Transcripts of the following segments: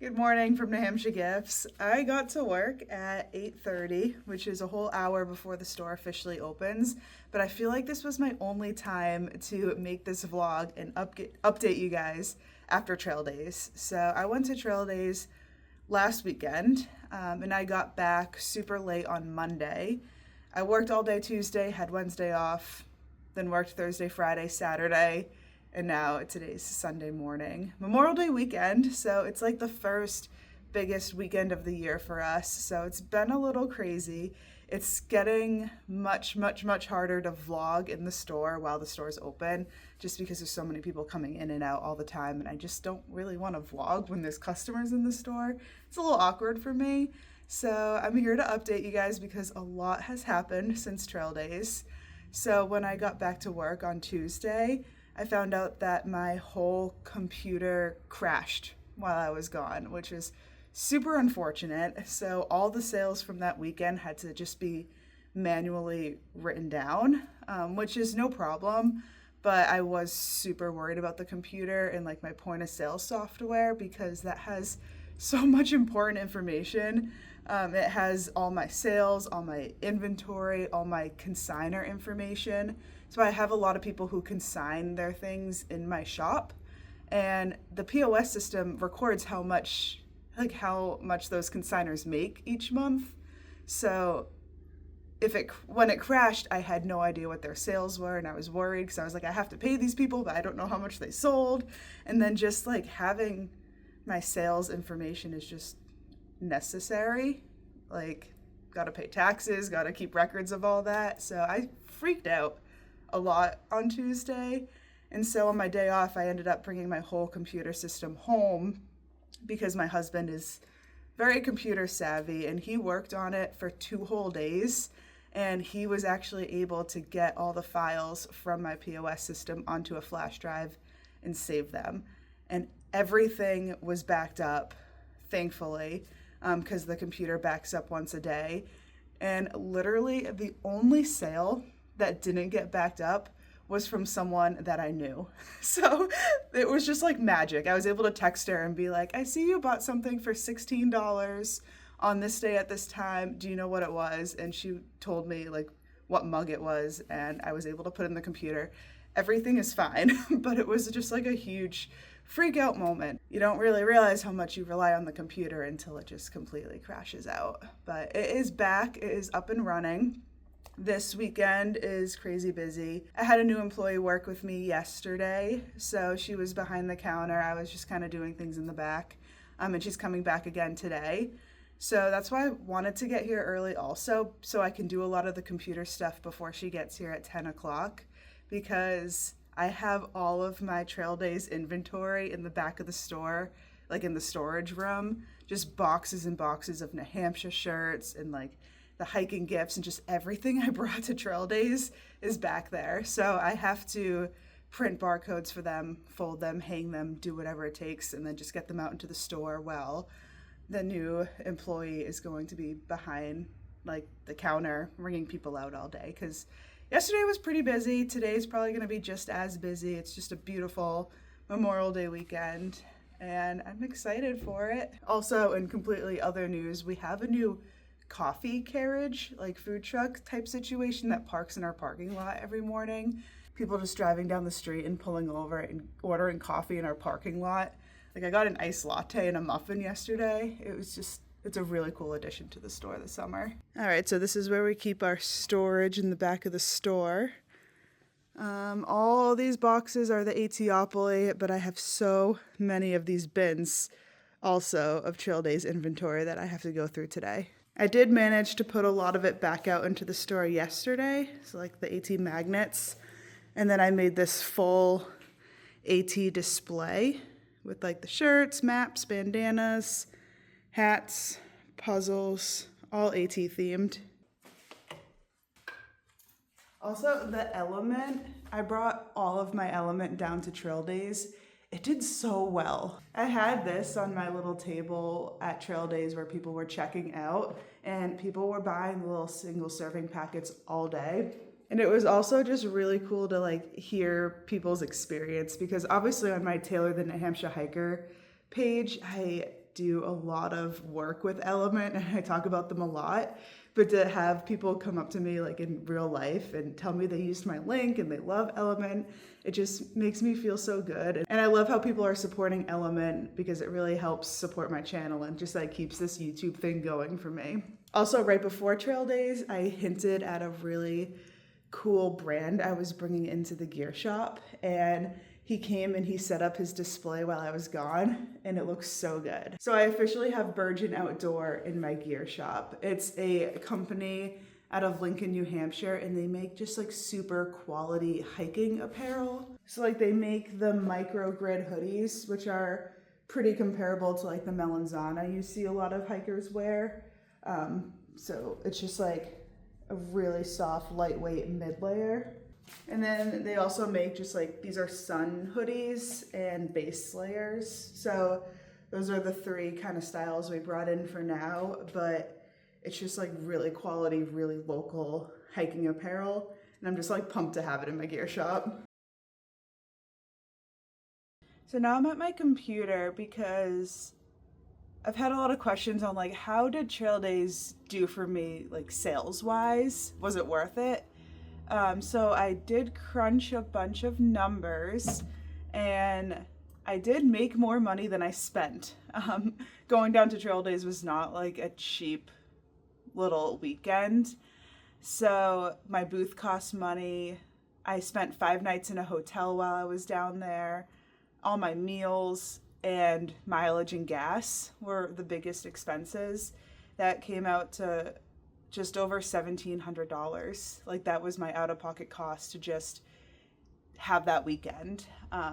Good morning from Nahamsha Gifts. I got to work at 8:30, which is a whole hour before the store officially opens, but I feel like this was my only time to make this vlog and update you guys after Trail Days. So I went to Trail Days last weekend, and I got back super late on Monday. I worked all day Tuesday, had Wednesday off, then worked Thursday, Friday, Saturday, and now today's Sunday morning. Memorial Day weekend, so it's like the first biggest weekend of the year for us. So it's been a little crazy. It's getting much harder to vlog in the store while the store's open, just because there's so many people coming in and out all the time, and I just don't really want to vlog when there's customers in the store. It's a little awkward for me. So I'm here to update you guys because a lot has happened since Trail Days. So when I got back to work on Tuesday, I found out that my whole computer crashed while I was gone, which is super unfortunate. So all the sales from that weekend had to just be manually written down, which is no problem. But I was super worried about the computer and like my point of sale software because that has so much important information. It has all my sales, all my inventory, all my consignor information. So I have a lot of people who consign their things in my shop, and the POS system records how much those consignors make each month. So when it crashed, I had no idea what their sales were, and I was worried because I was like, I have to pay these people, but I don't know how much they sold. And then just like having my sales information is just necessary. Like, gotta pay taxes, gotta keep records of all that. So I freaked out a lot on Tuesday. And so on my day off, I ended up bringing my whole computer system home because my husband is very computer savvy and he worked on it for 2 whole days. And he was actually able to get all the files from my POS system onto a flash drive and save them. And everything was backed up, thankfully, because the computer backs up once a day. And literally the only sale that didn't get backed up was from someone that I knew. So it was just like magic. I was able to text her and be like, I see you bought something for $16 on this day at this time. Do you know what it was? And she told me like what mug it was, and I was able to put it in the computer. Everything is fine, but it was just like a huge freak out moment. You don't really realize how much you rely on the computer until it just completely crashes out. But it is back, it is up and running. This weekend is crazy busy. I had a new employee work with me yesterday, so she was behind the counter. I was just kind of doing things in the back, and she's coming back again today. So that's why I wanted to get here early also, so I can do a lot of the computer stuff before she gets here at 10 o'clock, because I have all of my Trail Days inventory in the back of the store, like in the storage room, just boxes and boxes of Nahamsha shirts and like the hiking gifts, and just everything I brought to Trail Days is back there. So I have to print barcodes for them, fold them, hang them, do whatever it takes, and then just get them out into the store while the new employee is going to be behind like the counter ringing people out all day, because yesterday was pretty busy. Today's probably going to be just as busy. It's just a beautiful Memorial Day weekend, and I'm excited for it. Also, in completely other news, we have a new coffee carriage, like food truck type situation that parks in our parking lot every morning. People just driving down the street and pulling over and ordering coffee in our parking lot. Like, I got an iced latte and a muffin yesterday. It's a really cool addition to the store this summer. All right, so this is where we keep our storage in the back of the store. All these boxes are the Etiopoly, but I have so many of these bins also of Trail Days inventory that I have to go through today. I did manage to put a lot of it back out into the store yesterday, so like the AT magnets, and then I made this full AT display with like the shirts, maps, bandanas, hats, puzzles, all AT themed. Also, the Element, I brought all of my Element down to Trail Days. It did so well. I had this on my little table at Trail Days where people were checking out, and people were buying the little single serving packets all day. And it was also just really cool to like hear people's experience, because obviously on my Taylor the Nahamsha Hiker page, I do a lot of work with Element and I talk about them a lot, but to have people come up to me like in real life and tell me they used my link and they love Element, it just makes me feel so good. And I love how people are supporting Element because it really helps support my channel and just like keeps this YouTube thing going for me. Also, right before Trail Days, I hinted at a really cool brand I was bringing into the gear shop, and he came and he set up his display while I was gone, and it looks so good. So I officially have Virgin Outdoor in my gear shop. It's a company out of Lincoln, New Hampshire, and they make just like super quality hiking apparel. So like they make the micro grid hoodies, which are pretty comparable to like the melanzana you see a lot of hikers wear. So it's just like a really soft, lightweight mid layer. And then they also make just like, these are sun hoodies and base layers. So those are the three kind of styles we brought in for now, but it's just like really quality, really local hiking apparel. And I'm just like pumped to have it in my gear shop. So now I'm at my computer because I've had a lot of questions on like, how did Trail Days do for me, like sales wise? Was it worth it? So I did crunch a bunch of numbers and I did make more money than I spent. Going down to Trail Days was not like a cheap little weekend. So my booth cost money. I spent 5 nights in a hotel while I was down there. All my meals and mileage and gas were the biggest expenses. That came out to just over $1,700. Like that was my out-of-pocket cost to just have that weekend.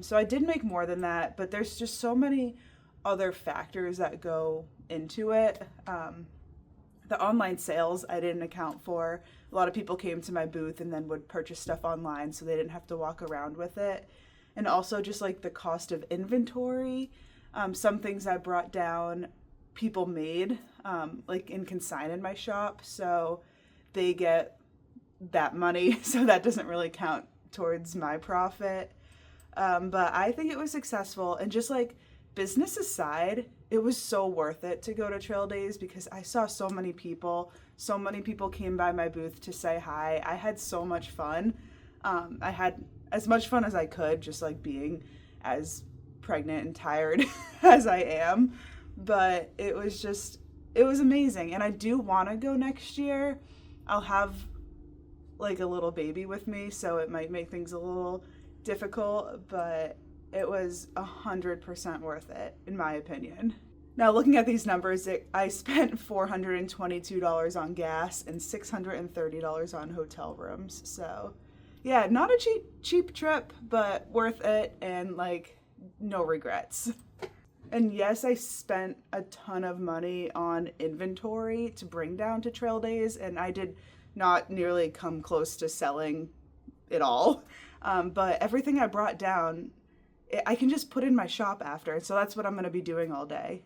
So I did make more than that, but there's just so many other factors that go into it. The online sales I didn't account for. A lot of people came to my booth and then would purchase stuff online so they didn't have to walk around with it. And also just like the cost of inventory. Some things I brought down, people made like in consign in my shop. So they get that money. So that doesn't really count towards my profit. But I think it was successful. And just like business aside, it was so worth it to go to Trail Days because I saw so many people. So many people came by my booth to say hi. I had so much fun. I had as much fun as I could, just like being as pregnant and tired as I am. But it was amazing. And I do want to go next year. I'll have like a little baby with me, so it might make things a little difficult, but it was 100% worth it, in my opinion. Now, looking at these numbers, I spent $422 on gas and $630 on hotel rooms. So yeah, not a cheap trip, but worth it and like no regrets. And yes, I spent a ton of money on inventory to bring down to Trail Days, and I did not nearly come close to selling it all. But everything I brought down, I can just put in my shop after. So that's what I'm going to be doing all day.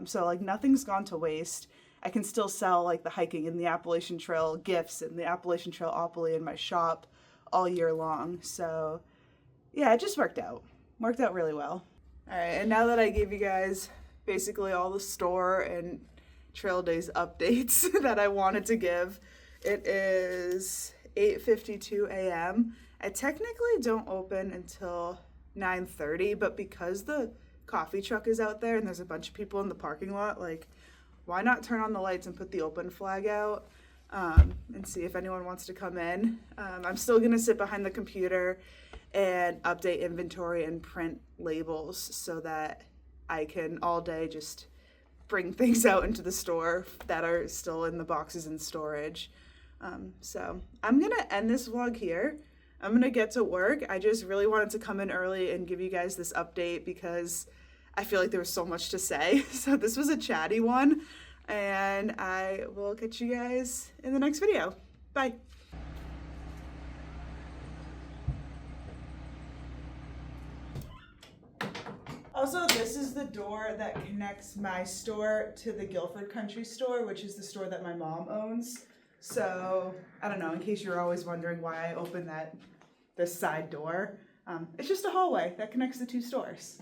So like nothing's gone to waste. I can still sell like the hiking and the Appalachian Trail gifts and the Appalachian Trail Opoly in my shop all year long. So yeah, it just worked out really well. All right, and now that I gave you guys basically all the store and Trail Days updates that I wanted to give, it is 8:52 a.m. I technically don't open until 9:30, but because the coffee truck is out there and there's a bunch of people in the parking lot, like, why not turn on the lights and put the open flag out and see if anyone wants to come in. I'm still gonna sit behind the computer and update inventory and print labels so that I can all day just bring things out into the store that are still in the boxes in storage. So I'm gonna end this vlog here. I'm gonna get to work. I just really wanted to come in early and give you guys this update because I feel like there was so much to say. So this was a chatty one, and I will catch you guys in the next video. Bye. Also, this is the door that connects my store to the Guilford Country store, which is the store that my mom owns. So, I don't know, in case you're always wondering why I opened this side door, it's just a hallway that connects the two stores.